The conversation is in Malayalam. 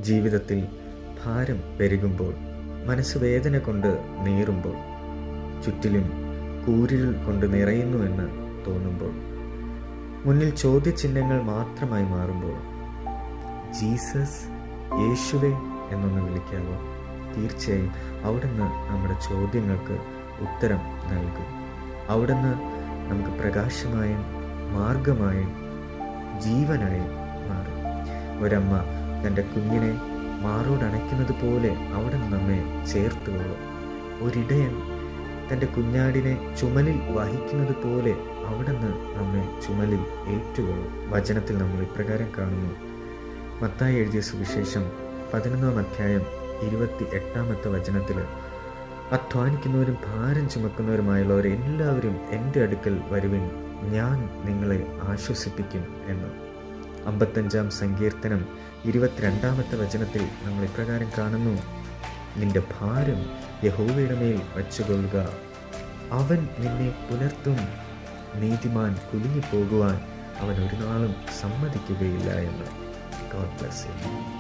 ജീവിതത്തിൽ ഭാരം പെരുകുമ്പോൾ, മനസ്സ് വേദന കൊണ്ട് നീറുമ്പോൾ, ചുറ്റിലും കൂരിരുൾ കൊണ്ട് നിറയുന്നുവെന്ന് തോന്നുമ്പോൾ, മുന്നിൽ ചോദ്യചിഹ്നങ്ങൾ മാത്രമായി മാറുമ്പോൾ, ജീസസ്, യേശുവേ എന്നൊന്ന് വിളിക്കാവോ? തീർച്ചയായും അവിടുന്ന് നമ്മുടെ ചോദ്യങ്ങൾക്ക് ഉത്തരം നൽകും. അവിടുന്ന് നമുക്ക് പ്രകാശമായും മാർഗമായും ജീവനായും മാറും. ഒരമ്മ തൻ്റെ കുഞ്ഞിനെ മാറോടണയ്ക്കുന്നത് പോലെ അവിടുന്ന് നമ്മെ ചേർത്തുകൊള്ളും. ഒരിടയൻ തൻ്റെ കുഞ്ഞാടിനെ ചുമലിൽ വഹിക്കുന്നത് പോലെ അവിടുന്ന് നമ്മെ ചുമലിൽ ഏറ്റുകൊള്ളും. വചനത്തിൽ നമ്മൾ ഇപ്രകാരം കാണുന്നു. മത്തായി എഴുതിയ സുവിശേഷം 11-ാം അധ്യായം 28-ാമത്തെ വചനത്തിൽ, അധ്വാനിക്കുന്നവരും ഭാരം ചുമക്കുന്നവരുമായുള്ളവർ എല്ലാവരും എൻ്റെ അടുക്കൽ വരുവിൻ, ഞാൻ നിങ്ങളെ ആശ്വസിപ്പിക്കും എന്ന്. 55-ാം സങ്കീർത്തനം 22-ാമത്തെ വചനത്തിൽ നമ്മൾ ഇപ്രകാരം കാണുന്നു. നിന്റെ ഭാരം യഹോവയുടെ മേൽ വച്ചുകൊള്ളുക, അവൻ നിന്നെ പുലർത്തും. നീതിമാൻ കുലുങ്ങിപ്പോകുവാൻ അവൻ ഒരു നാളും സമ്മതിക്കുകയില്ല എന്ന്. God bless you.